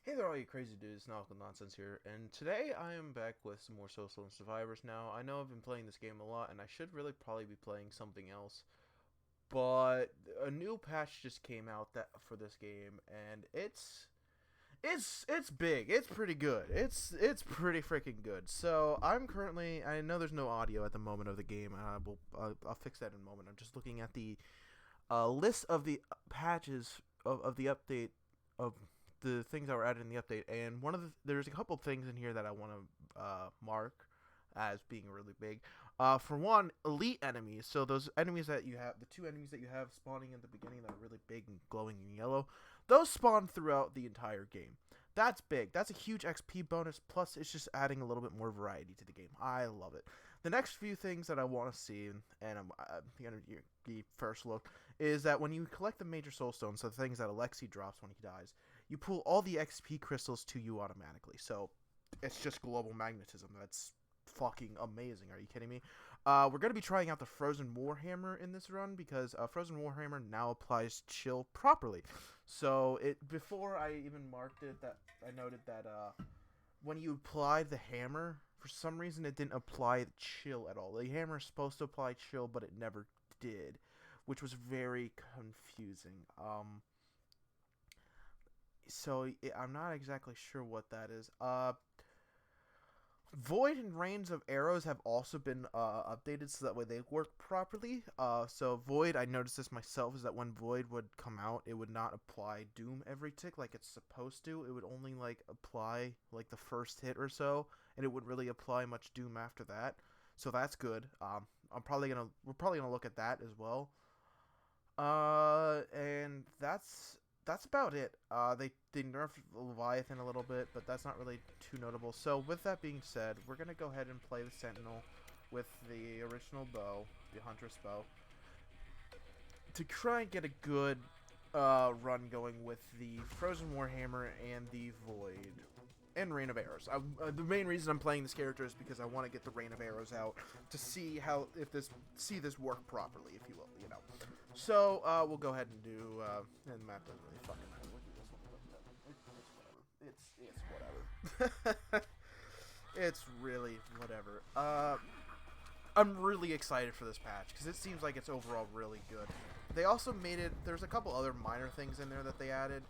Hey there, all you crazy dudes, Nonicle Nonsense here, and today I am back with some more Soulstone Survivors. Now, I know I've been playing this game a lot, and I should really probably be playing something else, but a new patch just came out for this game, and it's big. It's pretty good. It's pretty freaking good. So I know there's no audio at the moment of the game. I'll fix that in a moment. I'm just looking at the list of the patches of the update of the things that were added in the update, and there's a couple things in here that I want to mark as being really big. For one, elite enemies. So those enemies that you have, the two enemies that you have spawning in the beginning that are really big and glowing in yellow, those spawn throughout the entire game. That's big. That's a huge XP bonus. Plus, it's just adding a little bit more variety to the game. I love it. The next few things that I want to see, and I'm gonna be first look, is that when you collect the major soul stones, so the things that Alexi drops when he dies, you pull all the XP crystals to you automatically. So it's just global magnetism. That's fucking amazing. Are you kidding me? We're going to be trying out the Frozen Warhammer in this run because Frozen Warhammer now applies chill properly. So before I even marked it, that I noted that when you applied the hammer, for some reason it didn't apply chill at all. The hammer is supposed to apply chill, but it never did, which was very confusing. I'm not exactly sure what that is. Void and Rains of Arrows have also been updated so that way they work properly. So Void, I noticed this myself, is that when Void would come out, it would not apply Doom every tick like it's supposed to. It would only like apply like the first hit or so, and it wouldn't really apply much Doom after that. So that's good. We're probably gonna look at that as well. And that's about it. They nerfed Leviathan a little bit, but that's not really too notable. So with that being said, we're gonna go ahead and play the Sentinel with the original bow, the Huntress bow, to try and get a good run going with the Frozen Warhammer and the Void and Rain of Arrows. The main reason I'm playing this character is because I want to get the Rain of Arrows out to see this work properly, if you will, you know. So we'll go ahead and do. And the map doesn't really fucking matter. We'll do this one. It's whatever. It's really whatever. I'm really excited for this patch because it seems like it's overall really good. They also made it. There's a couple other minor things in there that they added.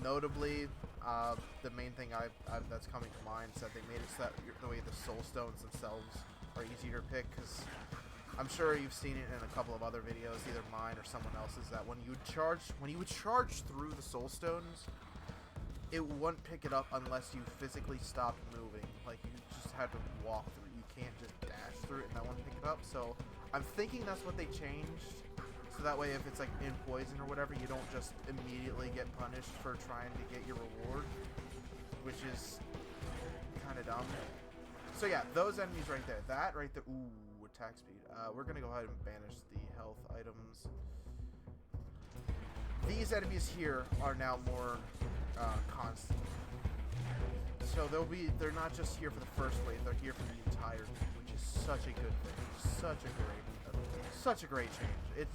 Notably, the main thing that's coming to mind is that they made it so that the way the soul stones themselves are easier to pick, because I'm sure you've seen it in a couple of other videos, either mine or someone else's, that when you would charge through the soul stones, it wouldn't pick it up unless you physically stopped moving. Like, you just had to walk through. You can't just dash through it and that wouldn't pick it up. So I'm thinking that's what they changed. So that way, if it's like in poison or whatever, you don't just immediately get punished for trying to get your reward, which is kind of dumb. So yeah, those enemies right there. That right there. Ooh, attack speed. We're going to go ahead and banish the health items. These enemies here are now more constant. So they're not just here for the first wave, they're here for the entire game, which is such a good thing. Such a great change.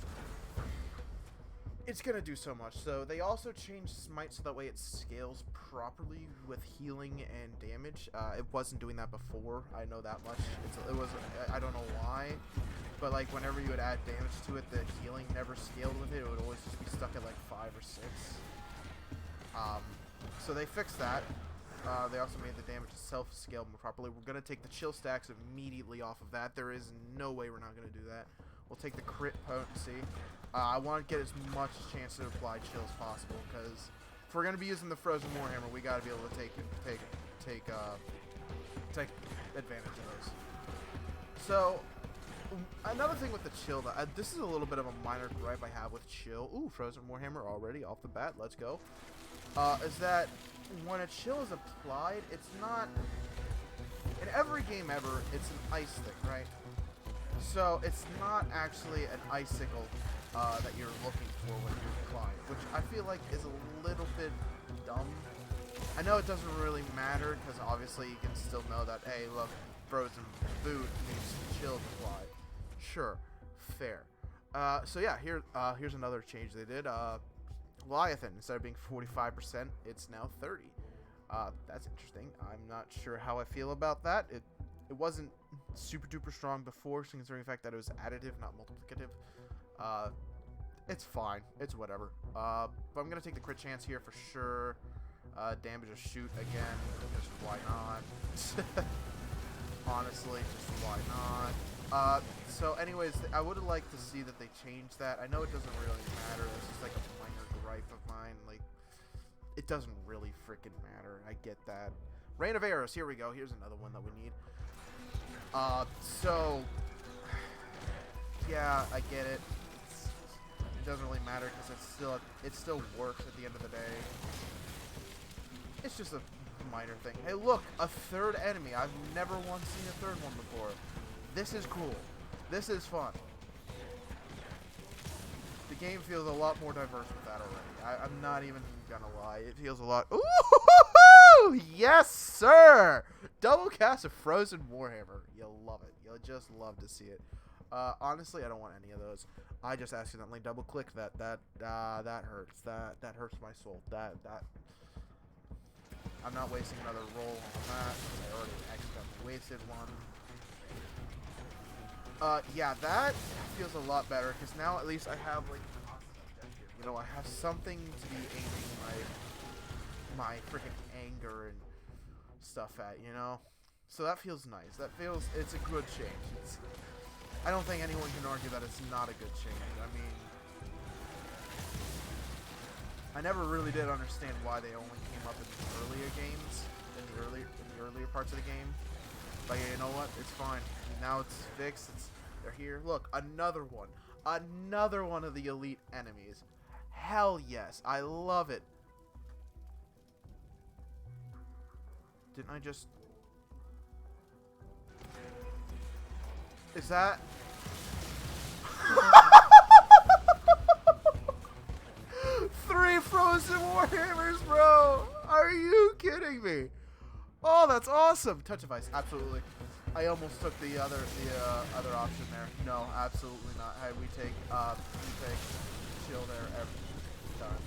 It's gonna do so much. So they also changed Smite so that way it scales properly with healing and damage. It wasn't doing that before. I know that much. I don't know why, but like whenever you would add damage to it, the healing never scaled with it. It would always just be stuck at like 5 or 6. So they fixed that. They also made the damage itself scale more properly. We're going to take the chill stacks immediately off of that. There is no way we're not going to do that. We'll take the crit potency. I want to get as much chance to apply chill as possible, because if we're going to be using the Frozen Warhammer, we got to be able to take advantage of those. So another thing with the chill, this is a little bit of a minor gripe I have with chill. Ooh, Frozen Warhammer already off the bat. Let's go. Is that when a chill is applied, it's not, in every game ever, it's an ice stick, right? So it's not actually an icicle that you're looking for when you apply it, which I feel like is a little bit dumb. I know it doesn't really matter, because obviously you can still know that, hey, look, frozen food needs chill applied. Sure, fair. So yeah, here's another change they did. Goliathan, instead of being 45%, it's now 30. That's interesting. I'm not sure how I feel about that. It wasn't super duper strong before, considering the fact that it was additive, not multiplicative. It's fine. It's whatever. But I'm gonna take the crit chance here for sure. Damage a shoot again, because why not? Honestly, just why not? So anyways, I would have liked to see that they changed that. I know it doesn't really matter. This is like a minor gripe of mine. Like, it doesn't really freaking matter. I get that. Rain of Arrows. Here we go. Here's another one that we need. So, yeah, I get it. It doesn't really matter because it still works at the end of the day. It's just a minor thing. Hey, look, a third enemy. I've never once seen a third one before. This is cool. This is fun. The game feels a lot more diverse with that already. I'm not even gonna lie. It feels a lot. Ooh, yes, sir. Double cast of Frozen Warhammer. You'll love it. You'll just love to see it. Honestly, I don't want any of those. I just accidentally double clicked that. That hurts. That hurts my soul. That. I'm not wasting another roll on that. I already accidentally wasted one. Yeah, that feels a lot better because now at least I have like a constant objective. You know, I have something to be aiming my freaking anger and stuff at. You know, so that feels nice. It's a good change. I don't think anyone can argue that it's not a good change. I mean, I never really did understand why they only came up in the earlier games, in the earlier parts of the game. But yeah, you know what? It's fine. Now it's fixed. They're here. Look, another one of the elite enemies. Hell yes, I love it. Didn't I just? Is that? Three Frozen Warhammers, bro! Are you kidding me? Oh, that's awesome! Touch device, absolutely. I almost took the other option there. No, absolutely not. Hey, we take chill there every time.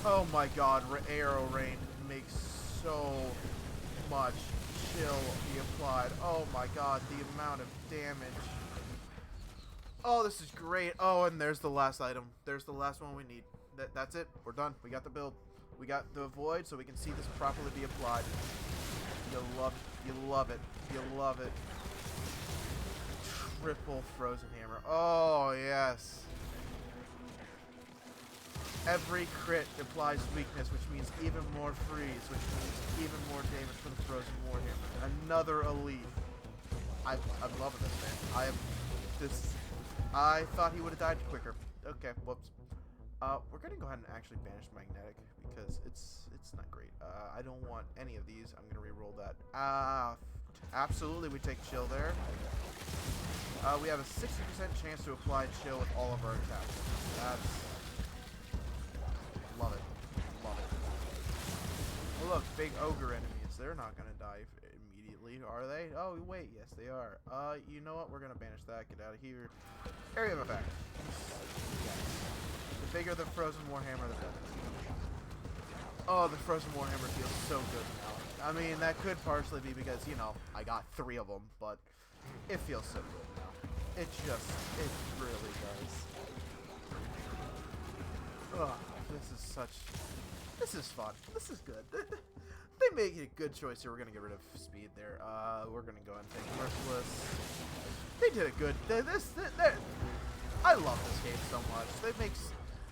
Oh my God, arrow rain makes so much chill be applied. Oh my God, the amount of damage. Oh, this is great. Oh, and there's the last item. There's the last one we need. That's it. We're done. We got the build. We got the void, so we can see this properly be applied. You'll love it. You love it. You love it. Triple Frozen Hammer. Oh, yes. Every crit applies weakness, which means even more freeze, which means even more damage for the Frozen Warhammer. Another elite. I'm loving this, man. I thought he would have died quicker. Okay, whoops. We're gonna go ahead and actually banish Magnetic because it's not great. I don't want any of these. I'm gonna re-roll that. Absolutely, we take chill there. We have a 60% chance to apply chill with all of our attacks. That's love it, love it. Oh look, big ogre enemies. They're not gonna die immediately, are they? Oh wait, yes they are. You know what? We're gonna banish that. Get out of here. Area of effect. Yes. The bigger the Frozen Warhammer, the better. Oh, the Frozen Warhammer feels so good now. I mean, that could partially be because, you know, I got 3 of them, but it feels so good now. It really does. Ugh, this is fun. This is good. They make a good choice here. We're going to get rid of speed there. We're going to go and take Merciless. They did a good... I love this game so much.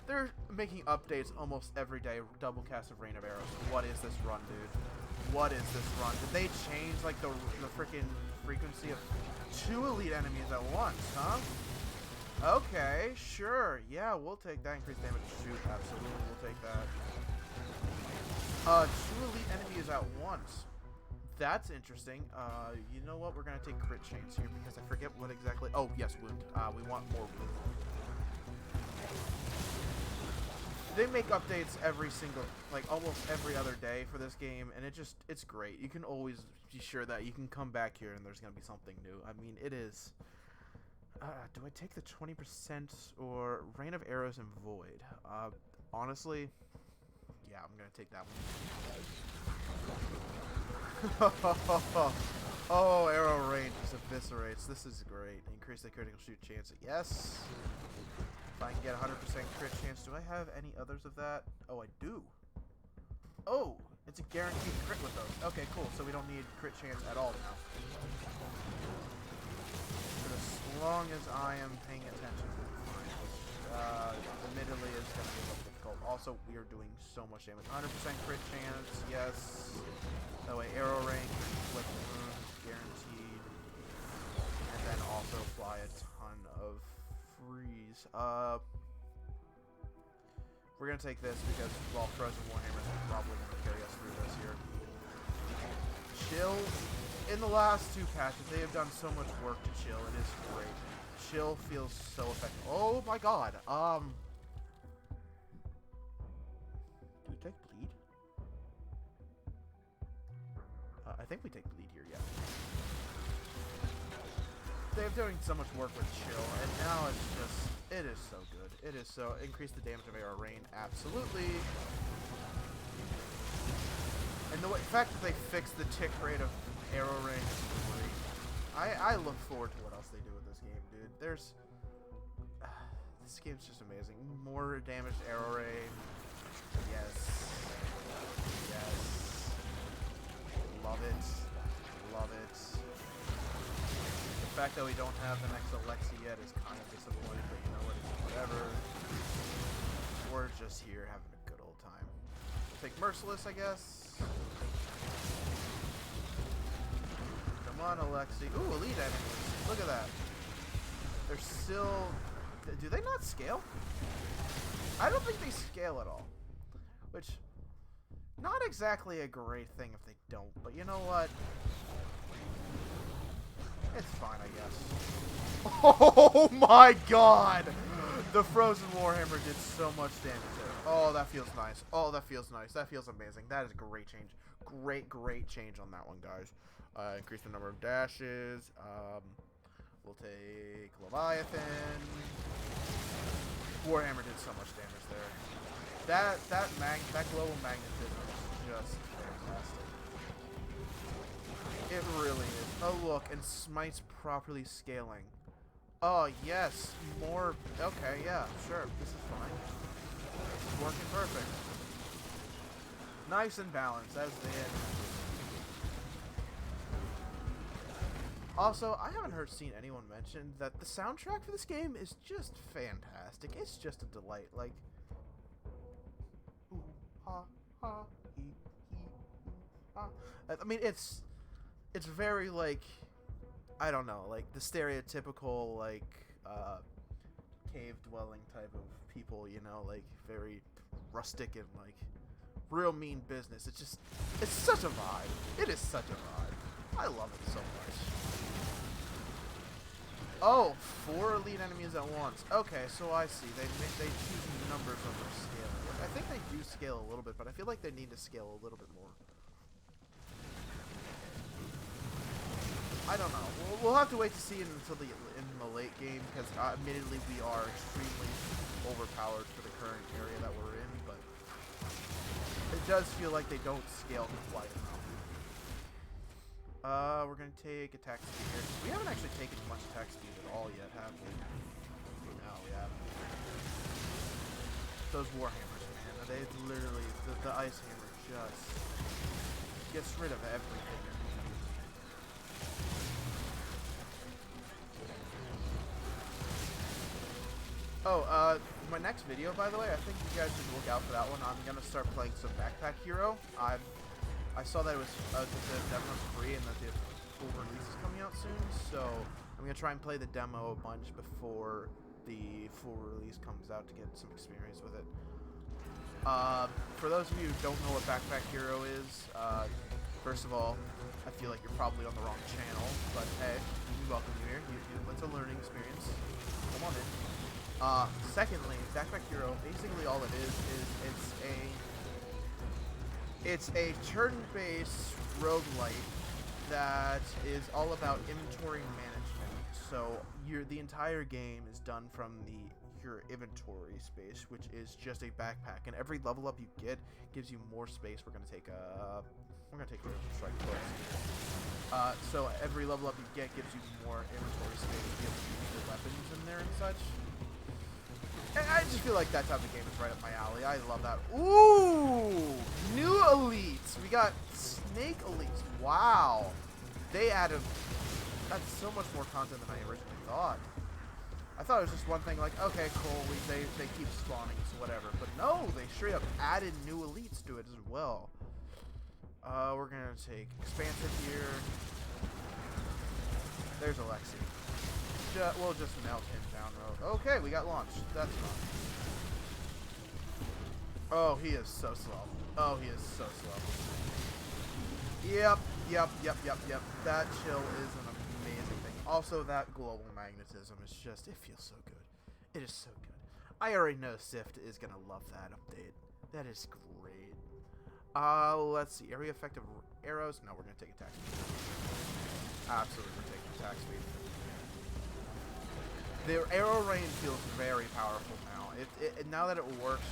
They're making updates almost every day. Double cast of Rain of Arrows. What is this run, dude? What is this run? Did they change like the freaking frequency of 2 elite enemies at once, huh? Okay, sure. Yeah, we'll take that. Increased damage. Shoot, absolutely, we'll take that. 2 elite enemies at once. That's interesting. You know what? We're gonna take crit chains here because I forget what exactly. Oh yes, wound. We want more wound. They make updates every single, like almost every other day for this game, and it's great. You can always be sure that you can come back here and there's gonna be something new. I mean, it is. Do I take the 20% or Rain of Arrows and Void? Honestly, yeah, I'm gonna take that one. Oh, Arrow Rain just eviscerates. This is great. Increase the critical shoot chance. Yes. If I can get 100% crit chance. Do I have any others of that? Oh, I do. Oh, it's a guaranteed crit with those. Okay, cool. So we don't need crit chance at all now. But as long as I am paying attention, admittedly, it's going to be a little difficult. Also, we are doing so much damage. 100% crit chance, yes. That way, arrow range, flip wounds, guaranteed. And then also apply a ton of freeze. We're going to take this because, well, Frozen Warhammer is probably going to carry us through this here. Chill. In the last 2 patches, they have done so much work to chill. It is great. Chill feels so effective. Oh my god. Do we take bleed? I think we take bleed here, yeah. They're doing so much work with chill, and now it's just, it is so good. It is so, increase the damage of Arrow Rain, absolutely. And the fact that they fixed the tick rate of Arrow Rain is great. I look forward to what else they do with this game, dude. This game's just amazing. More damaged Arrow Rain. Yes. Yes. Love it. Love it. The fact that we don't have the next Alexi yet is kind of disappointing, but you know what? Whatever. We're just here having a good old time. We'll take Merciless, I guess. Come on, Alexi. Ooh, elite enemies. Look at that. They're still... Do they not scale? I don't think they scale at all. Which, not exactly a great thing if they don't, but you know what? It's fine, I guess. Oh my god! The Frozen Warhammer did so much damage there. Oh, that feels nice. Oh, that feels nice. That feels amazing. That is a great change. Great change on that one, guys. Increase the number of dashes. We'll take Leviathan. Warhammer did so much damage there. That global magnetism is just fantastic. It really is. Oh look, and Smite's properly scaling. Oh yes, more. Okay, yeah, sure. This is fine. This is working perfect. Nice and balanced as they end. Also, I haven't seen anyone mention that the soundtrack for this game is just fantastic. It's just a delight. Like, ooh, ha, ha, hee, hee, ha. I mean, it's very like, I don't know, like the stereotypical like cave dwelling type of people, you know, like very rustic and like real mean business. It's such a vibe. It is such a vibe. I love it so much. Oh, 4 elite enemies at once. Okay, so I see. They choose numbers over scaling. I think they do scale a little bit, but I feel like they need to scale a little bit more. I don't know. We'll have to wait to see it until in the late game, because admittedly we are extremely overpowered for the current area that we're in, but it does feel like they don't scale quite enough. We're gonna take attack speed here. We haven't actually taken much attack speed at all yet, have we? No, we haven't. Those Warhammers, man. They literally, the Ice Hammer just gets rid of everything. Oh, my next video, by the way, I think you guys should look out for that one. I'm gonna start playing some Backpack Hero. I saw that it was the demo's free and that the full release is coming out soon, so I'm gonna try and play the demo a bunch before the full release comes out to get some experience with it. For those of you who don't know what Backpack Hero is, first of all, I feel like you're probably on the wrong channel, but hey, we welcome you here. It's a learning experience. Come on in. Secondly, Backpack Hero, basically all it is it's a turn-based roguelite that is all about inventory management. So the entire game is done from your inventory space, which is just a backpack, and every level up you get gives you more space. We're gonna take a strike first. So every level up you get gives you more inventory space to be able to use your weapons in there and such. And I just feel like that type of game is right up my alley. I love that. Ooh! New elites! We got snake elites. Wow. They added... That's so much more content than I originally thought. I thought it was just one thing like, okay, cool, they keep spawning, so whatever. But no, they straight up added new elites to it as well. We're gonna take Expansive here. There's Alexi. We'll just melt him down road. Okay, we got launched. That's fine. Oh, he is so slow. Oh, he is so slow. Yep. That chill is an amazing thing. Also, that global magnetism is just, it feels so good. It is so good. I already know Sift is gonna love that update. That is great. Let's see. Area effective arrows? No, we're gonna take attack speed. Absolutely, we're taking attack speed. The arrow range feels very powerful now. Now that it works,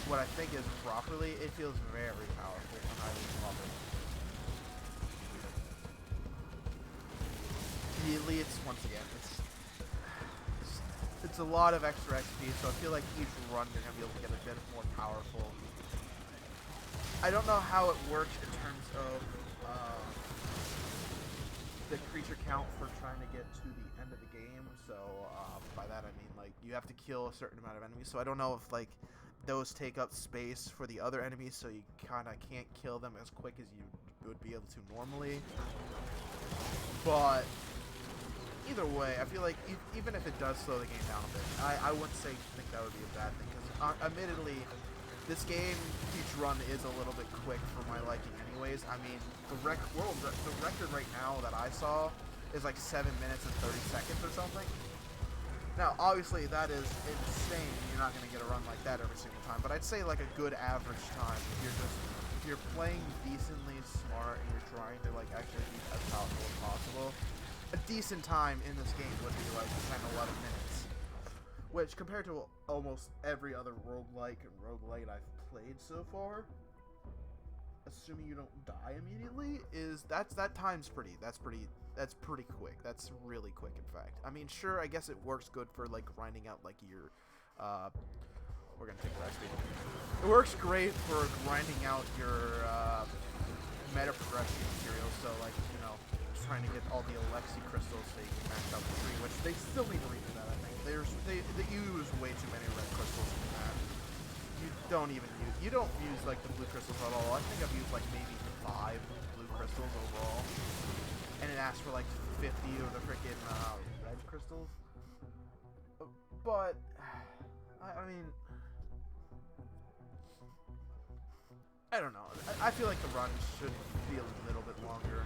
what I think is properly, it feels very powerful, and I love it. The elites, once again, it's a lot of extra XP, so I feel like each run you're gonna be able to get a bit more powerful. I don't know how it works in terms of the creature count for trying to get to the end of the game. So by that I mean like you have to kill a certain amount of enemies. So I don't know if like those take up space for the other enemies, so you kind of can't kill them as quick as you would be able to normally. But either way, I feel like even if it does slow the game down a bit, I wouldn't think that would be a bad thing, because admittedly, this game, each run is a little bit quick for my liking anyways. I mean, the record right now that I saw is like 7 minutes and 30 seconds or something. Now, obviously, that is insane. You're not going to get a run like that every single time, but I'd say like a good average time if you're playing decently smart and you're trying to like actually be as powerful as possible. A decent time in this game would be like 10-11 minutes. Which, compared to almost every other roguelike and roguelite I've played so far, assuming you don't die immediately, that's pretty quick. That's really quick, in fact. I mean, sure, I guess it works good for like grinding out like your we're gonna take that speed. It works great for grinding out your meta progression materials, so like, you know, trying to get all the Alexi crystals so you can max out the tree, which they still need to redo that, I think. They use way too many red crystals in that. You don't use like the blue crystals at all. I think I've used like maybe 5 blue crystals overall. And it asks for like 50 of the freaking red crystals. But I mean, I don't know. I feel like the run should be a little bit longer.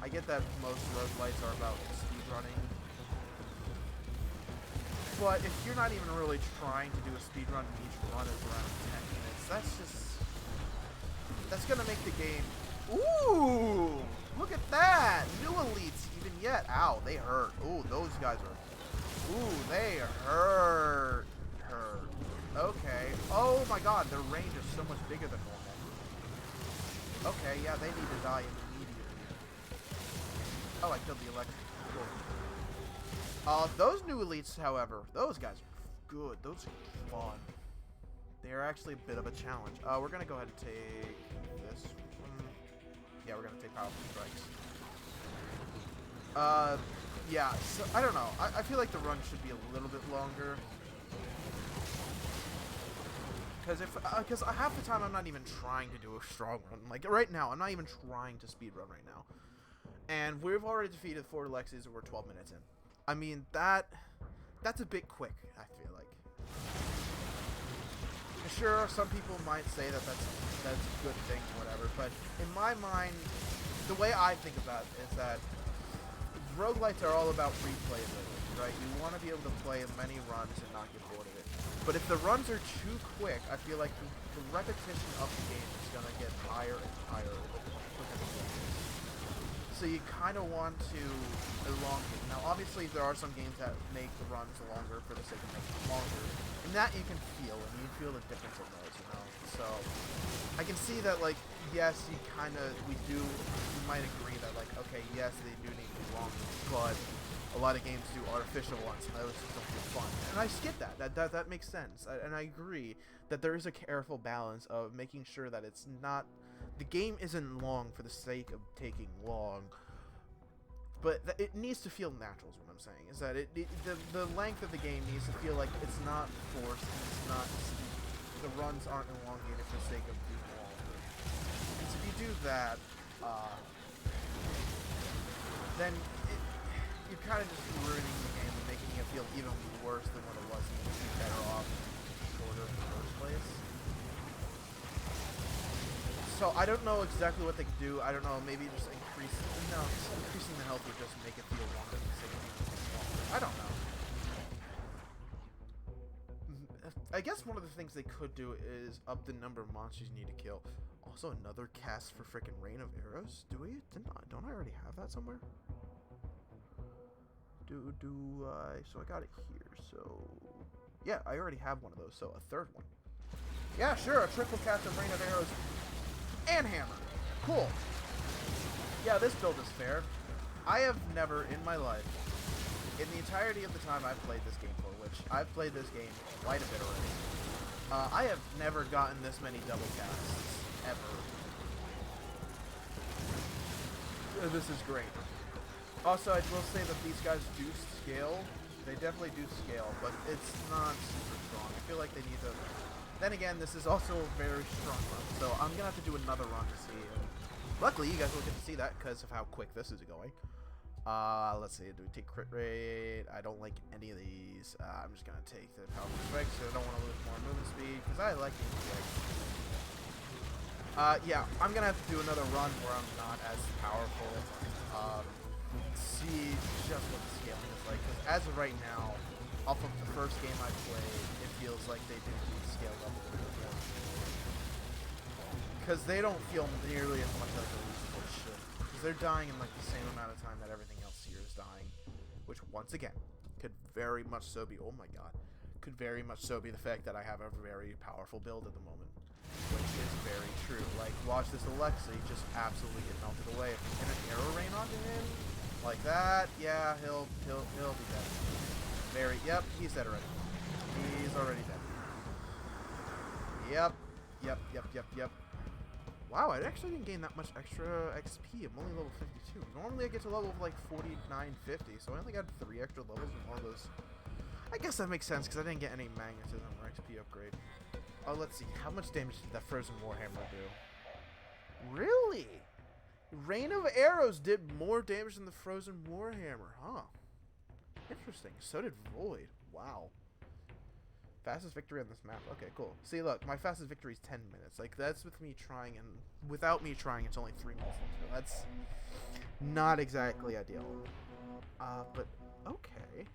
I get that most roguelites are about speed running. But if you're not even really trying to do a speed run, and each run is around 10 minutes, that's gonna make the game. Ooh! Look at that! New elites even yet. Ow, they hurt. Ooh, those guys are. Ooh, they hurt. Okay. Oh my god, their range is so much bigger than normal. Okay, yeah, they need to die immediately. Oh, I killed the electric. Cool. Those new elites, however, those guys are good. Those are fun. They're actually a bit of a challenge. We're gonna go ahead and take this one. Yeah, we're gonna take powerful strikes. Yeah, so, I don't know. I feel like the run should be a little bit longer. Because half the time I'm not even trying to do a strong run. Like, right now, I'm not even trying to speed run right now. And we've already defeated 4 Alexis and we're 12 minutes in. I mean, that's a bit quick, I feel like. Sure, some people might say that that's a good thing, whatever, but in my mind, the way I think about it is that roguelites are all about replayability, right? You want to be able to play as many runs and not get bored of it. But if the runs are too quick, I feel like the repetition of the game is going to get higher and higher. So you kind of want to elongate. Now, obviously, there are some games that make the runs longer for the sake of making them longer. And that you can feel, and you feel the difference in those, you know? So, I can see that, like, yes, you might agree that, like, okay, yes, they do need to be longer, but a lot of games do artificial ones, and those just don't feel fun. And I get that. That makes sense. And I agree that there is a careful balance of making sure that it's not... The game isn't long for the sake of taking long, but it needs to feel natural is what I'm saying. Is that the length of the game needs to feel like it's not forced, and it's not... The runs aren't elongated for the sake of being longer. Because if you do that, then you're kind of just ruining the game and making it feel even worse than what it was, and you'd be better off shorter in the first place. So I don't know exactly what they could do. I don't know, maybe just increasing the health would just make it feel longer than saying longer. I don't know. I guess one of the things they could do is up the number of monsters you need to kill. Also, another cast for frickin' Rain of Arrows. Don't I already have that somewhere? So I got it here. So yeah, I already have one of those. So a third one. Yeah, sure. A triple cast of Rain of Arrows and Hammer. Cool. Yeah, this build is fair. I have never in my life, in the entirety of the time I've played this game for, which I've played this game quite a bit already, I have never gotten this many double casts, ever. This is great. Also, I will say that these guys do scale. They definitely do scale, but it's not super strong. I feel like they need to... Then again, this is also a very strong run, so I'm going to have to do another run to see it. Luckily, you guys will get to see that because of how quick this is going. Let's see, do we take crit rate? I don't like any of these. I'm just going to take the power effects because I don't want to lose more movement speed because I like the effects. Yeah, I'm going to have to do another run where I'm not as powerful. See just what the scaling is like, because as of right now, off of the first game I played, it feels like they didn't need to scale up a little bit more. Because they don't feel nearly as much like the reasonable should. Because they're dying in like the same amount of time that everything else here is dying. Which, once again, could very much so be, oh my god, could very much so be the fact that I have a very powerful build at the moment. Which is very true. Like, watch this Alexei just absolutely get melted away. If we get an arrow rain onto him, like that, yeah, he'll be dead. Yep, he's dead already. He's already dead. Yep. Wow, I actually didn't gain that much extra XP. I'm only level 52. Normally I get to level like 49, 50, so I only got 3 extra levels in one of those. I guess that makes sense, because I didn't get any magnetism or XP upgrade. Oh, let's see. How much damage did that Frozen Warhammer do? Really? Rain of Arrows did more damage than the Frozen Warhammer, huh? Interesting. So did Void. Wow. Fastest victory on this map. Okay, cool. See, look, my fastest victory is 10 minutes. Like, that's with me trying, and without me trying, it's only 3 minutes. So that's not exactly ideal. But, okay.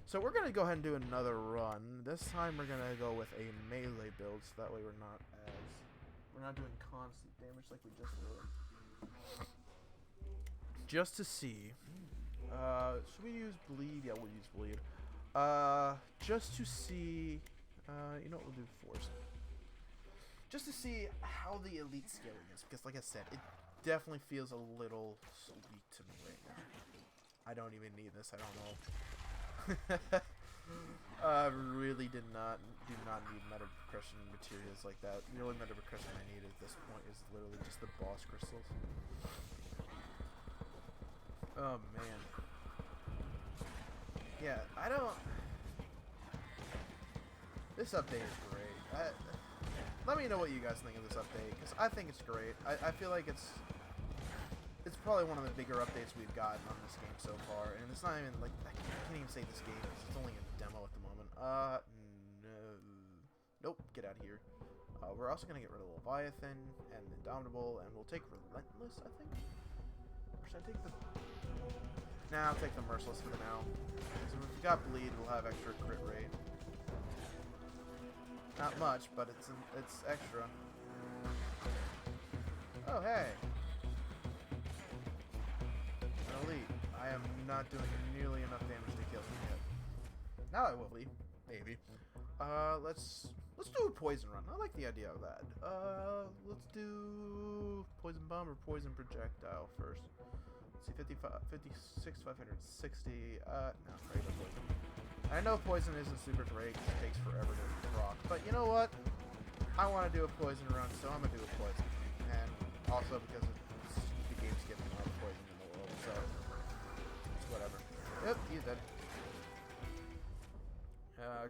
So we're going to go ahead and do another run. This time we're going to go with a melee build, so that way we're not doing constant damage like we just did. Just to see. Should we use bleed? Yeah, we'll use bleed. Just to see. You know what, we'll do force. Just to see how the elite scaling is, because like I said, it definitely feels a little sweet to me right now. I don't even need this. I don't know. I really do not need meta percussion materials like that. The only meta percussion I need at this point is literally just the boss crystals. Oh man. Yeah, I don't... This update is great. Let me know what you guys think of this update, because I think it's great. I feel like it's probably one of the bigger updates we've gotten on this game so far, and it's not even, like, I can't even say this game, because it's only a demo at the moment. No. Nope, get out of here. We're also going to get rid of Leviathan and Indomitable, and we'll take Relentless, I think? Or should I take the... Nah, I'll take the Merciless for now. So if we got Bleed, we'll have extra crit rate. Not much, but it's extra. Oh, hey. I am not doing nearly enough damage to kill him yet. Now I will be, maybe. Let's do a poison run. I like the idea of that. Let's do poison bomb or poison projectile first. Let's see, 56, 560. No, regular poison. I know poison isn't super great because it takes forever to proc, but you know what? I want to do a poison run, so I'm gonna do a poison. And also because the game's giving all the poison in the world, so it's whatever. Yep, he's dead.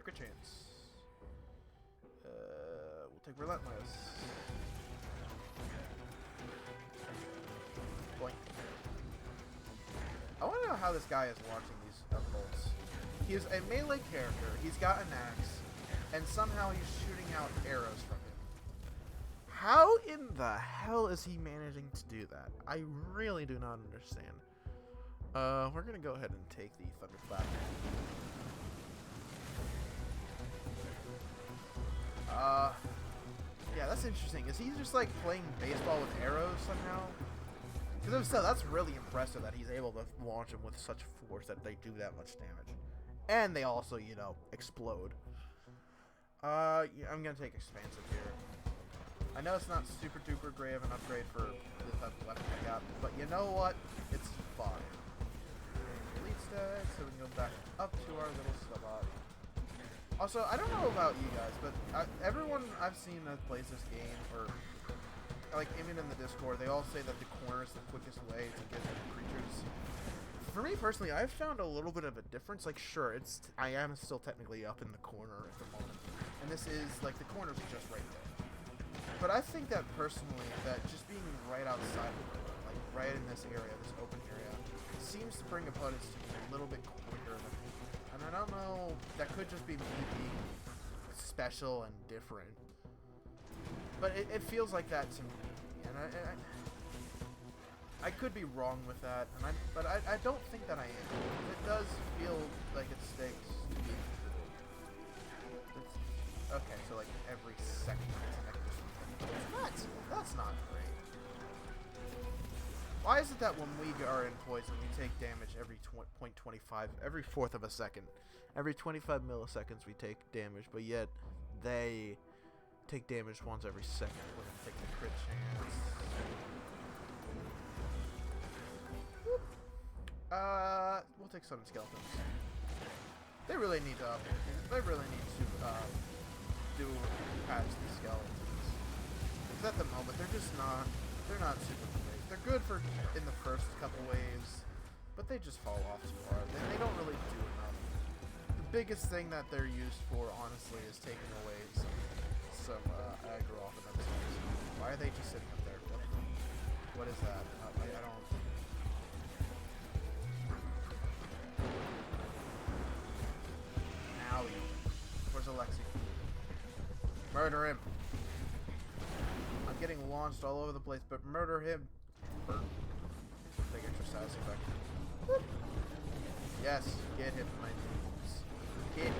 Crit chance. We'll take relentless. Boink. I want to know how this guy is launching these bolts. He is a melee character. He's got an axe, and somehow he's shooting out arrows from him. How in the hell is he managing to do that? I really do not understand. We're gonna go ahead and take the thunderclap. Yeah, that's interesting. Is he just like playing baseball with arrows somehow? Because if so, that's really impressive that he's able to launch them with such force that they do that much damage. And they also, you know, explode. Yeah, I'm gonna take expansive here. I know it's not super duper great of an upgrade for the type of weapon I got, but you know what? It's fine. Elite stack, so we can go back up to our little slot. Also, I don't know about you guys, but everyone I've seen that plays this game, or like even in the Discord, they all say that the corner is the quickest way to get creatures. For me personally, I've found a little bit of a difference. Like, sure, I am still technically up in the corner at the moment, and this is like the corner's just right there. But I think that personally, that just being right outside of the corner, like right in this area, this open area, seems to bring opponents to me a little bit quicker than. And I don't know, that could just be me being special and different. But it feels like that to me. And I could be wrong with that, but I don't think that I am. It does feel like it stakes. Okay, so like every second. That's not great. Why is it that when we are in poison, we take damage every 0.25, every fourth of a second? Every 25 milliseconds we take damage, but yet they take damage once every second. We're going to take the crit chance. Whoop. We'll take some skeletons. They really need to do patch these skeletons. Because at the moment, they're not super great. They're good for in the first couple waves, but they just fall off too hard. They don't really do enough. The biggest thing that they're used for, honestly, is taking away some aggro off of themselves. Why are they just sitting up there? What is that? I don't... Owie. Where's Alexi? Murder him! I'm getting launched all over the place, but murder him! Big exercise effect. Whoop. Yes, get him, my dudes. Get him.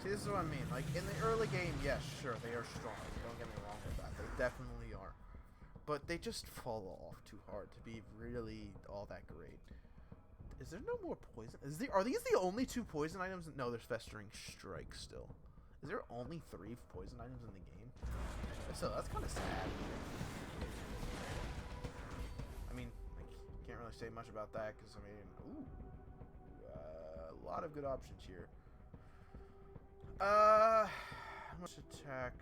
See, this is what I mean. Like, in the early game, yes, sure, they are strong. Don't get me wrong with that. They definitely are. But they just fall off too hard to be really all that great. Is there no more poison? Are these the only 2 poison items? No, there's Festering Strike still. Is there only 3 poison items in the game? If so, that's kind of sad. I mean, I can't really say much about that because, I mean, a lot of good options here. How much attack?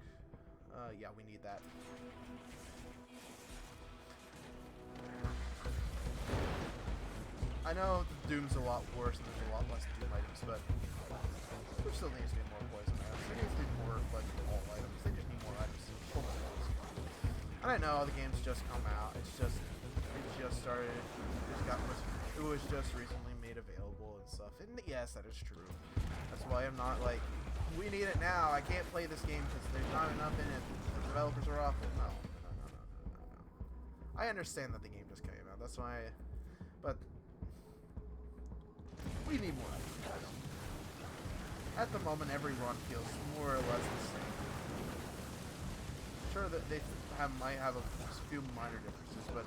Yeah, we need that. I know Doom's a lot worse and there's a lot less Doom items, but there still needs to be more poison items. There needs to be more, like, all items. They just need more items. And I know the game's just come out. It just started. It was just recently made available and stuff. And yes, that is true. That's why I'm not like, we need it now. I can't play this game because there's not enough in it. The developers are awful. No. I understand that the game just came out. That's why. But we need more items. At the moment, every run feels more or less the same. Sure that they might have a few minor differences, but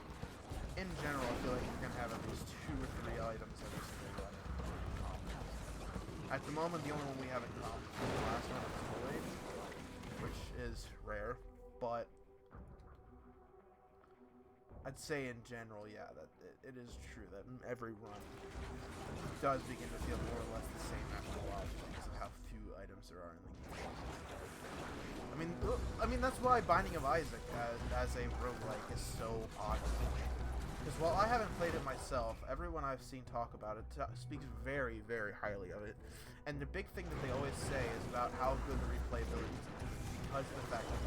in general, I feel like you're going to have at least 2 or 3 items every single run. At the moment, the only one we have in common is the last one, is Void, which is rare, but I'd say in general, yeah, that it is true that every run does begin to feel more or less the same after a while because of how few items there are in the game. I mean that's why Binding of Isaac as a roguelike is so popular. Because while I haven't played it myself, everyone I've seen talk about it speaks very, very highly of it. And the big thing that they always say is about how good the replayability is because of the fact that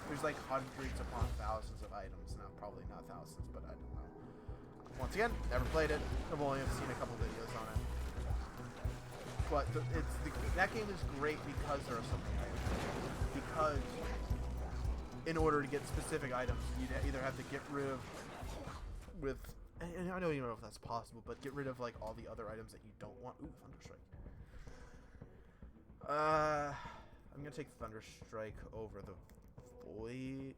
there's like hundreds upon thousands of items. Now, probably not thousands, but I don't know. Once again, never played it. I've only seen a couple videos on it. But that game is great because there are so many items. Because in order to get specific items, you either have to get rid of and I don't even know if that's possible, but get rid of like all the other items that you don't want. Ooh, Thunderstrike. I'm gonna take Thunderstrike over the Void.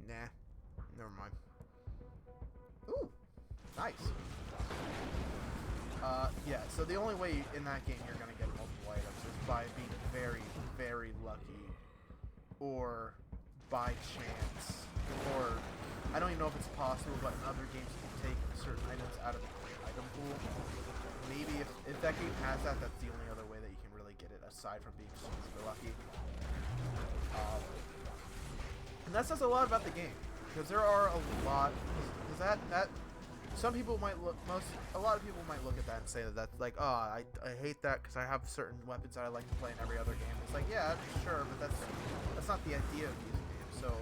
Nah. Never mind. Ooh, nice. Yeah, so the only way in that game you're gonna get multiple items is by being very, very lucky, or by chance, or I don't even know if it's possible, but in other games you can take certain items out of the item pool. Maybe if that game has that, that's the only other way that you can really get it, aside from being super lucky. And that says a lot about the game, because there are a lot. Because some people might a lot of people might look at that and say that that's like, oh, I hate that because I have certain weapons that I like to play in every other game. It's like, yeah, sure, but that's not the idea of these games. So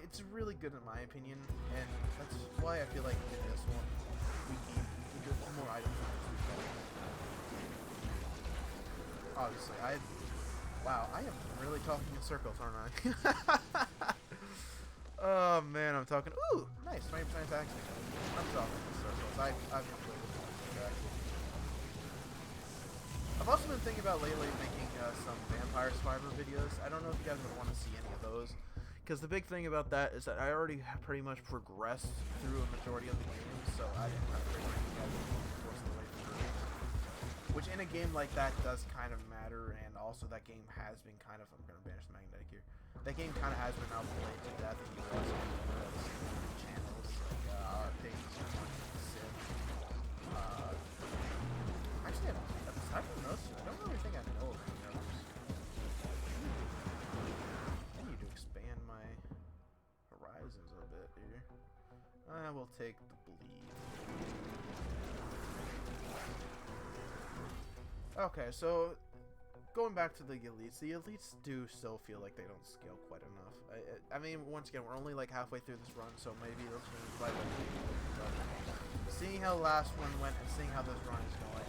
it's really good in my opinion, and that's why I feel like in this one we need to get more items. Obviously, wow, I am really talking in circles, aren't I? Oh man, I'm talking. Ooh, nice, 20% attack. I'm talking in circles. I've enjoyed it. I've also been thinking about lately making some Vampire Survivor videos. I don't know if you guys would want to see any of those, because the big thing about that is that I already have pretty much progressed through a majority of the game, so I pretty much you guys force the way through. Which in a game like that does kind of matter, and also that game has been kind of. I'm gonna banish the magnetic here. That game kind of has been outplayed to death in the US channels, like things Sim. Actually, aside from those two, I don't really think I know of any others. I need to expand my horizons a bit here. I will take the bleed. Okay, so going back to the elites do still feel like they don't scale quite enough. I mean, once again, we're only like halfway through this run, so maybe those games might seeing how the last one went and seeing how this run is going,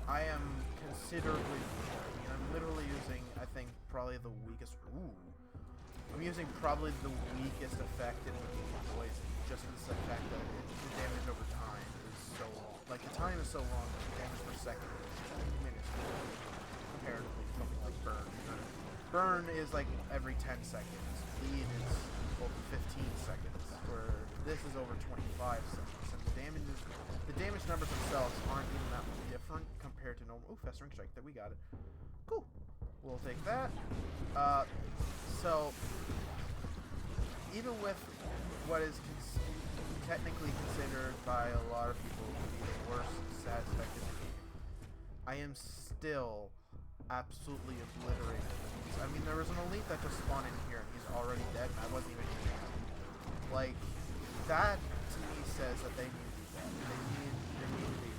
I am considerably. I mean, I'm literally using, I think, probably the weakest. I'm using probably the weakest effect in the game poison. Just this effect that the damage over time is so long. Like the time is so long, the damage per second is minuscule comparatively. Something like Burn. Burn is like every 10 seconds. Bleed is over 15 seconds. Where this is over 25 seconds. And the damage numbers themselves aren't even that much different compared to normal. Ooh, Festering Strike. There, we got it. Cool. We'll take that. So even with what is technically considered by a lot of people to be the worst stat effect in the game, I am still absolutely obliterated. I mean, there was an elite that just spawned in here and he's already dead and I wasn't even using him. Like, that to me says that they need to be dead. They need to be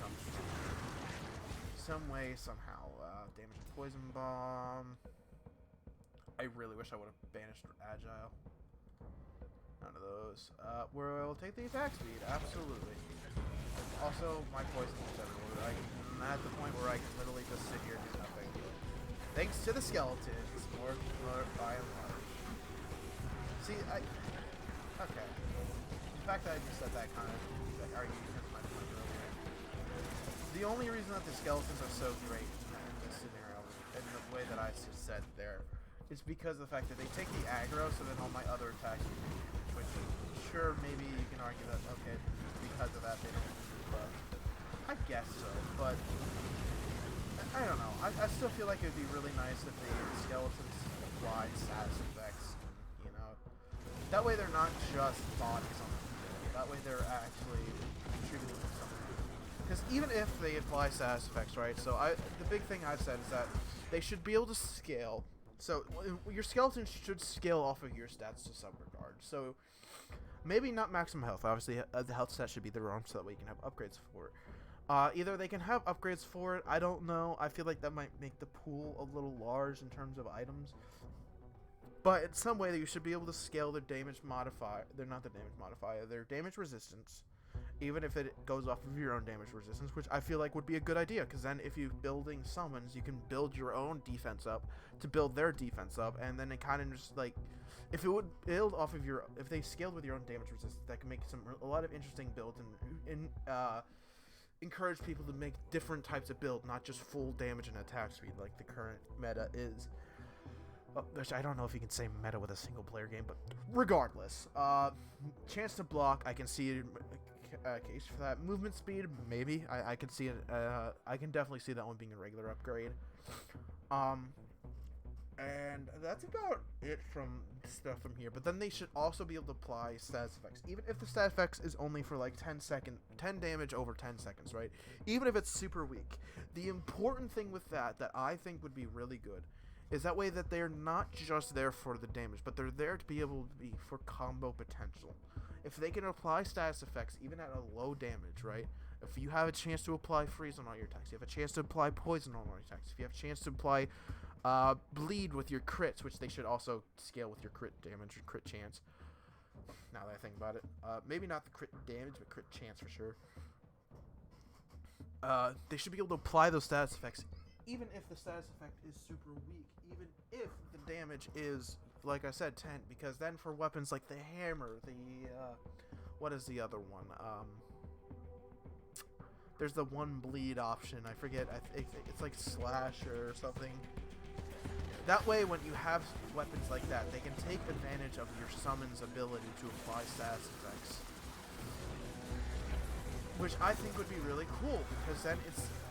some way, somehow. Damage and Poison Bomb. I really wish I would have banished Agile. None of those. We'll take the attack speed, absolutely. Also, my poison is everywhere. I'm at the point where I can literally just sit here and do nothing. Thanks to the skeletons, or by and large. See, okay. The fact that I just said that kind of argued against my point earlier. The only reason that the skeletons are so great in this scenario, in the way that I just said there, is because of the fact that they take the aggro, so then all my other attacks can be damage, which, sure, maybe you can argue that, okay, because of that they don't lose buff. I guess so, but I don't know. I still feel like it would be really nice if the skeletons applied status effects, and, you know, that way they're not just bodies on the field. That way they're actually contributing to something. Because even if they apply status effects, right, so the big thing I've said is that they should be able to scale. So your skeletons should scale off of your stats to some regard. So maybe not maximum health. Obviously, the health stat should be their own, so that way you can have upgrades for it. Either they can have upgrades for it. I don't know. I feel like that might make the pool a little large in terms of items. But in some way, you should be able to scale their damage modifier. They're not the damage modifier. Their damage resistance. Even if it goes off of your own damage resistance, which I feel like would be a good idea, because then if you're building summons, you can build your own defense up to build their defense up, and then it kind of just like, if it would build off of your, if they scaled with your own damage resistance, that can make a lot of interesting builds and encourage people to make different types of build, not just full damage and attack speed like the current meta is. Which I don't know if you can say meta with a single player game, but regardless, chance to block, I can see case for that. Movement speed, maybe. I can see it. I can definitely see that one being a regular upgrade. And that's about it from stuff from here. But then they should also be able to apply status effects, even if the stat effects is only for like 10 damage over 10 seconds, right? Even if it's super weak. The important thing with that I think would be really good is that way that they're not just there for the damage, but they're there to be able to be for combo potential. If they can apply status effects even at a low damage, right? If you have a chance to apply freeze on all your attacks, you have a chance to apply poison on all your attacks, if you have a chance to apply bleed with your crits, which they should also scale with your crit damage or crit chance. Now that I think about it, maybe not the crit damage, but crit chance for sure. They should be able to apply those status effects even if the status effect is super weak, even if the damage is, like I said, 10, because then for weapons like the hammer, the, what is the other one? There's the one bleed option, I forget, it's like slash or something. That way, when you have weapons like that, they can take advantage of your summon's ability to apply status effects. Which I think would be really cool, because then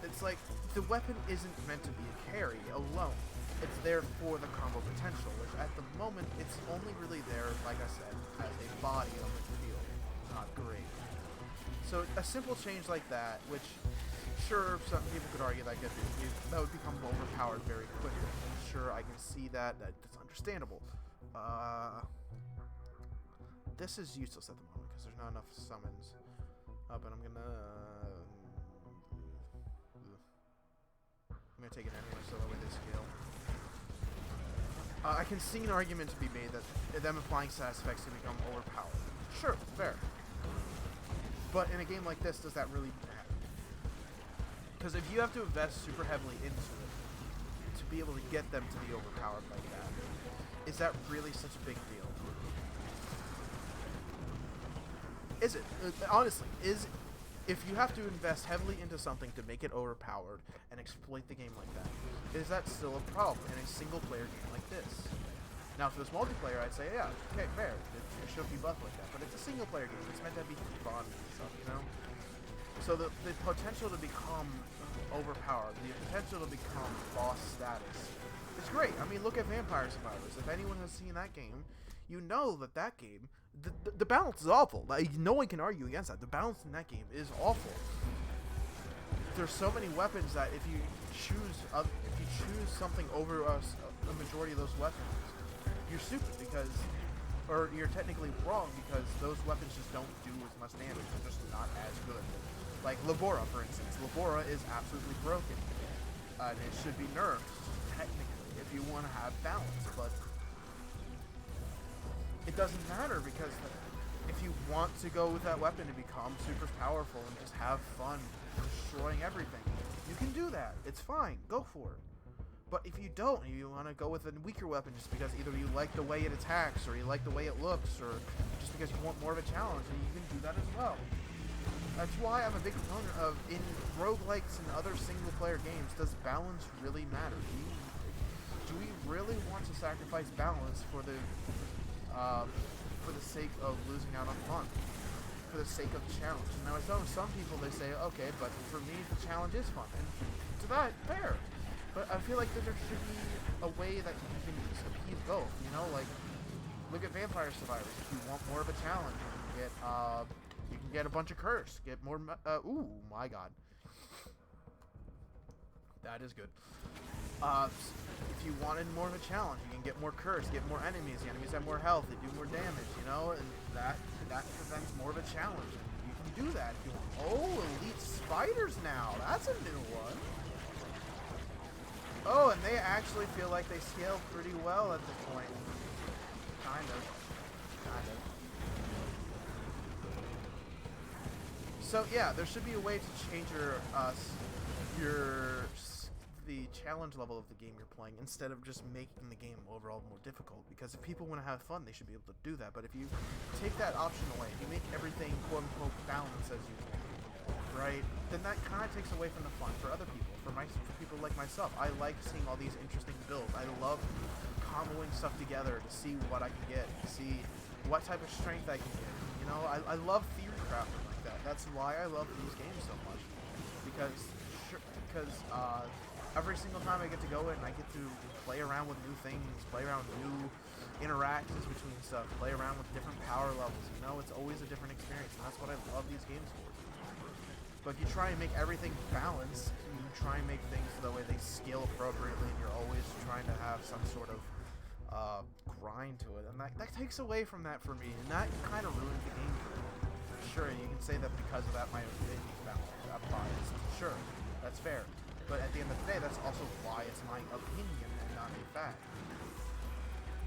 it's like, the weapon isn't meant to be a carry alone. It's there for the combo potential, which at the moment, it's only really there, like I said, as a body on the field. Not great. So a simple change like that, which, sure, some people could argue that would become overpowered very quickly. Sure, I can see that. That's understandable. This is useless at the moment, because there's not enough summons. But I'm gonna take it anyway, so that way they scale. I can see an argument to be made that them applying status effects can become overpowered. Sure, fair. But in a game like this, does that really matter? Because if you have to invest super heavily into it to be able to get them to be overpowered like that, is that really such a big deal? Is it? Honestly, if you have to invest heavily into something to make it overpowered and exploit the game like that, is that still a problem in a single-player game like this? Now, if it was multiplayer, I'd say, yeah, okay, fair. It should be buffed like that. But it's a single-player game. It's meant to be fun and stuff, you know? So the potential to become overpowered, the potential to become boss status, is great. I mean, look at Vampire Survivors. If anyone has seen that game, you know that game, the balance is awful. Like, no one can argue against that. The balance in that game is awful. There's so many weapons that if you choose something over a majority of those weapons, you're stupid or you're technically wrong because those weapons just don't do as much damage. They're just not as good. Like Labora, for instance. Labora is absolutely broken, and it should be nerfed technically if you want to have balance, but it doesn't matter because if you want to go with that weapon and become super powerful and just have fun destroying everything, you can do that. It's fine. Go for it. But if you don't, and you want to go with a weaker weapon just because either you like the way it attacks or you like the way it looks or just because you want more of a challenge, then you can do that as well. That's why I'm a big proponent of, in roguelikes and other single-player games, does balance really matter? do we really want to sacrifice balance for the sake of losing out on fun? For the sake of challenge? Now, I know some people, they say, okay, but for me, the challenge is fun. And to that, fair. But I feel like that there should be a way that you can appease both, you know? Like, look at Vampire Survivors. If you want more of a challenge, you can get a bunch of curse. Get more, ooh, my god. That is good. If you wanted more of a challenge, you can get more curse, get more enemies. The enemies have more health, they do more damage, you know? And that prevents more of a challenge. And you can do that if you want. Oh, elite spiders now. That's a new one. Oh, and they actually feel like they scale pretty well at this point. Kind of. So yeah, there should be a way to change the challenge level of the game you're playing instead of just making the game overall more difficult. Because if people want to have fun, they should be able to do that. But if you take that option away, if you make everything quote unquote balanced as you want, right? Then that kind of takes away from the fun for other people. For people like myself, I like seeing all these interesting builds. I love comboing stuff together to see what I can get, to see what type of strength I can get. You know, I love theory crafting like that. That's why I love these games so much. Because every single time I get to go in, I get to play around with new things, play around with new interactions between stuff, play around with different power levels. You know, it's always a different experience, and that's what I love these games for. But if you try and make everything balanced, you try and make things so that way they scale appropriately, and you're always trying to have some sort of grind to it, and that takes away from that for me, and that kind of ruins the game for me. Sure, you can say that because of that my opinion is balanced. I'm biased. Sure, that's fair. But at the end of the day, that's also why it's my opinion and not a fact.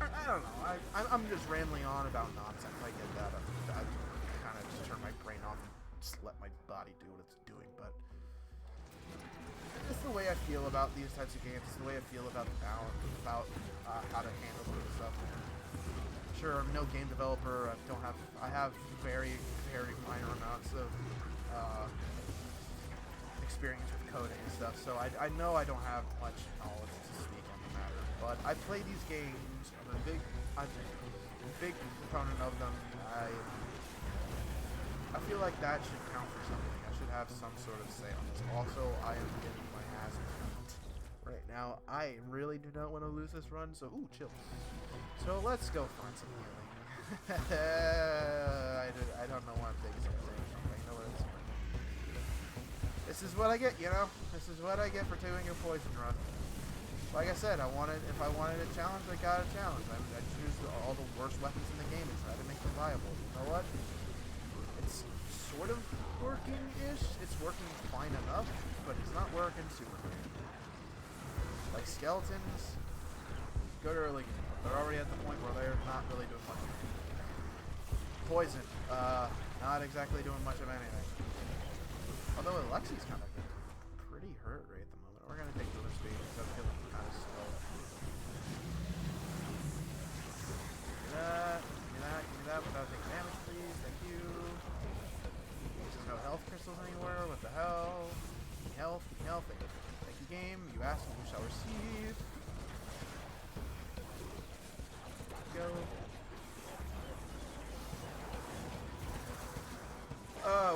I don't know. I'm just rambling on about nonsense. I get that. I kind of just turn my brain off and just let my body do what it's doing. But it's the way I feel about these types of games. It's the way I feel about the balance, about how to handle this stuff. Sure, I'm no game developer. I have very, very minor amounts of experience with coding and stuff, so I know I don't have much knowledge to speak on the matter. But I play these games. I'm a big proponent of them. I feel like that should count for something. I should have some sort of say on this. Also, I am getting my ass beat right now. I really do not want to lose this run, so chill. So let's go find some healing. I don't know why I'm taking something. I know what it's. This is what I get, you know? This is what I get for doing a poison run. Like I said, if I wanted a challenge, I got a challenge. I choose all the worst weapons in the game and try to make them viable. You know what? It's sort of working-ish. It's working fine enough, but it's not working super great. Like skeletons, good early game. They're already at the point where they're not really doing much. Poison, not exactly doing much of anything. Although Alexi's kind of pretty hurt right at the moment. We're going to take Killer Speed because I'm feeling kind of slow. Give me that without taking damage, please. Thank you. There's no health crystals anywhere. What the hell? Health. Thank you, game. You ask and you shall receive. Go.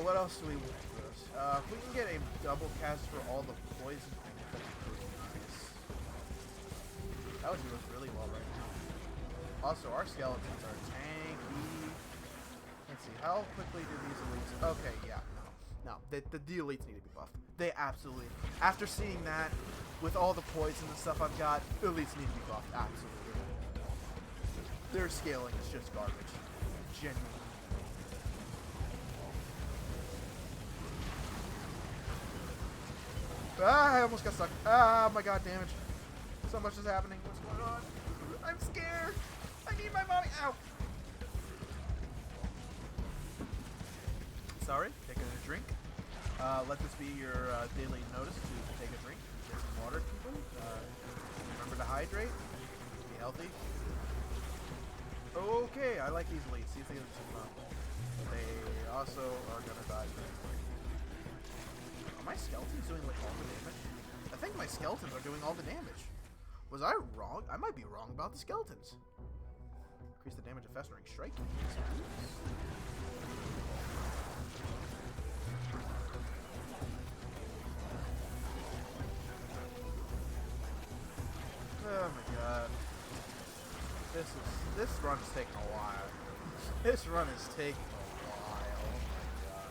What else do we want for this? If we can get a double cast for all the poison things, that'd be pretty nice. That would do us really well right now. Also, our skeletons are tanky. Let's see, how quickly do these elites... Okay, yeah, no. The elites need to be buffed. They absolutely... After seeing that, with all the poison and stuff I've got, elites need to be buffed, absolutely. Their scaling is just garbage. Genuinely. I almost got stuck. Oh my god, damage. So much is happening. What's going on? I'm scared. I need my mommy. Ow. Sorry, taking a drink. Let this be your daily notice to take a drink. Get some water, people. Remember to hydrate. Be healthy. Okay, I like these elites. These elites are fun. They also are gonna die very quick. Are my skeletons doing like all the damage? I think my skeletons are doing all the damage. Was I wrong? I might be wrong about the skeletons. Increase the damage of Festering Strike. Oh my god. This run is taking a while. This run is taking a while. Oh my god.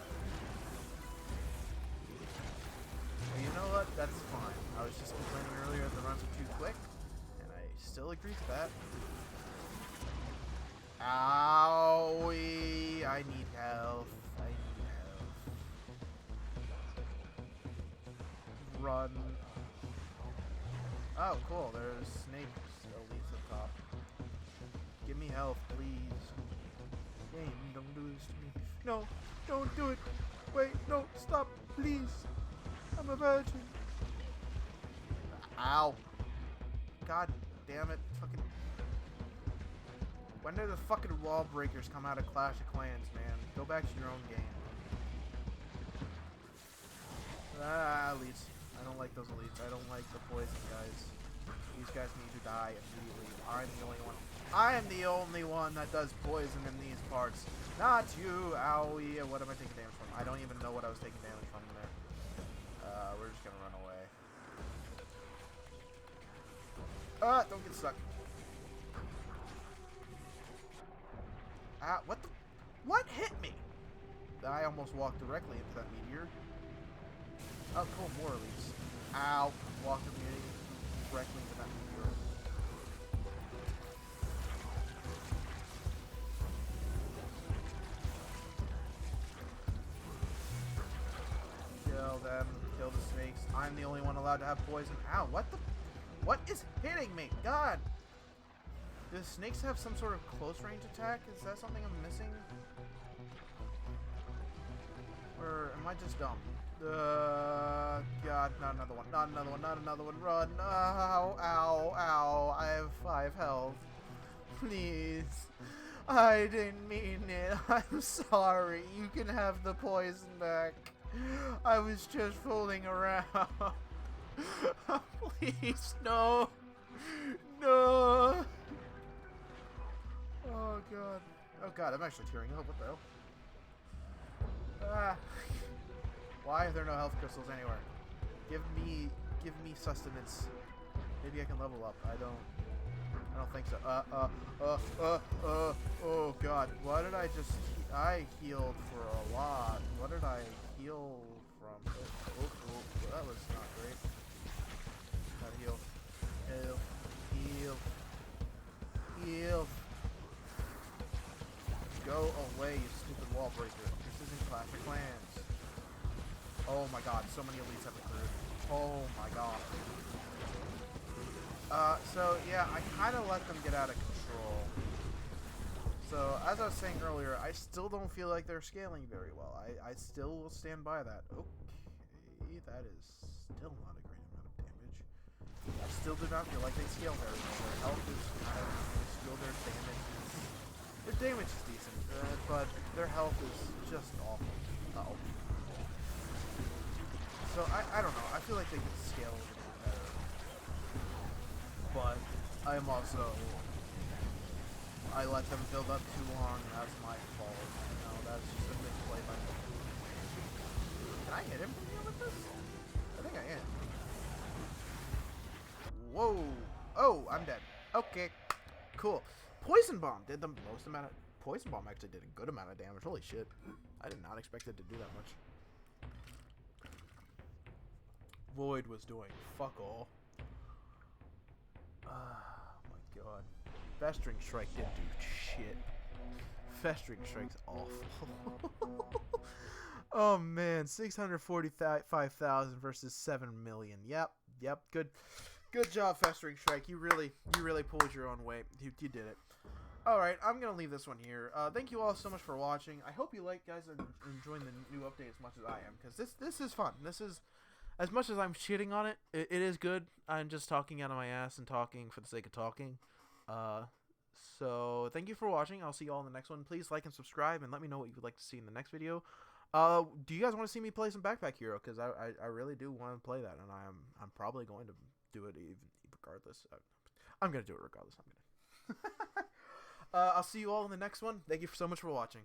Well, you know what? That's fine. I was just complaining earlier that the runs are too quick, and I still agree to that. Owie! I need health. I need health. Run. Oh, cool. There's snakes elites up top. Give me health, please. Game, don't do this to me. No, don't do it. Wait, no, stop, please. I'm a virgin. Ow. God damn it. Fucking. When do the fucking wall breakers come out of Clash of Clans, man? Go back to your own game. Ah, elites. I don't like those elites. I don't like the poison guys. These guys need to die immediately. I'm the only one. I am the only one that does poison in these parts. Not you. Owie. What am I taking damage from? I don't even know what I was taking damage from there. We're just gonna run away. Don't get stuck. What the? What hit me? I almost walked directly into that meteor. Oh, cool, more elites. Ow. Walked directly into that meteor. Kill them. Kill the snakes. I'm the only one allowed to have poison. Ow, what the? What is hitting me? God. Do the snakes have some sort of close range attack? Is that something I'm missing? Or am I just dumb? God, not another one. Not another one. Not another one. Run. Ow, ow, ow. I have 5 health. Please. I didn't mean it. I'm sorry. You can have the poison back. I was just fooling around. Please, no. No. Oh, God. Oh, God, I'm actually tearing up. What the hell? Ah. Why are there no health crystals anywhere? Give me sustenance. Maybe I can level up. I don't think so. Oh God. Why did I just? I healed for a lot. What did I heal from? Oh, that was not great. Gotta heal. Heal. Go away, you stupid wall breaker. This isn't Clash of Clans. Oh my god, so many elites have recruited. Oh my god. So yeah, I kind of let them get out of control. So, as I was saying earlier, I still don't feel like they're scaling very well. I still will stand by that. Okay, that is still not a great amount of damage. I still do not feel like they scale very well. Their health is kind of still their damage is... Their damage is decent, but their health is just awful. Uh-oh. So, I don't know. I feel like they could scale a little bit better. But, I am also... I let them build up too long, and that's my fault. No, that's just a misplay by me. Can I hit him from here with this? I think I am. Whoa! Oh, I'm dead. Okay, cool. Poison Bomb did the most amount of... Poison Bomb actually did a good amount of damage. Holy shit. I did not expect it to do that much. Void was doing fuck all. Oh my god. Festering Strike didn't do shit. Festering Strike's awful. Oh man, 645,000 versus 7 million. Yep. Good job, Festering Strike. You really pulled your own weight. You did it. Alright, I'm going to leave this one here. Thank you all so much for watching. I hope you guys are enjoying the new update as much as I am, because this is fun. This is, as much as I'm shitting on it, it is good. I'm just talking out of my ass and talking for the sake of talking. So thank you for watching. I'll see you all in the next one. Please like and subscribe, and let me know what you would like to see in the next video. Do you guys want to see me play some Backpack Hero? Because I really do want to play that, and I'm probably going to do it even regardless. I'm gonna do it regardless. I'm gonna. I'll see you all in the next one. Thank you so much for watching.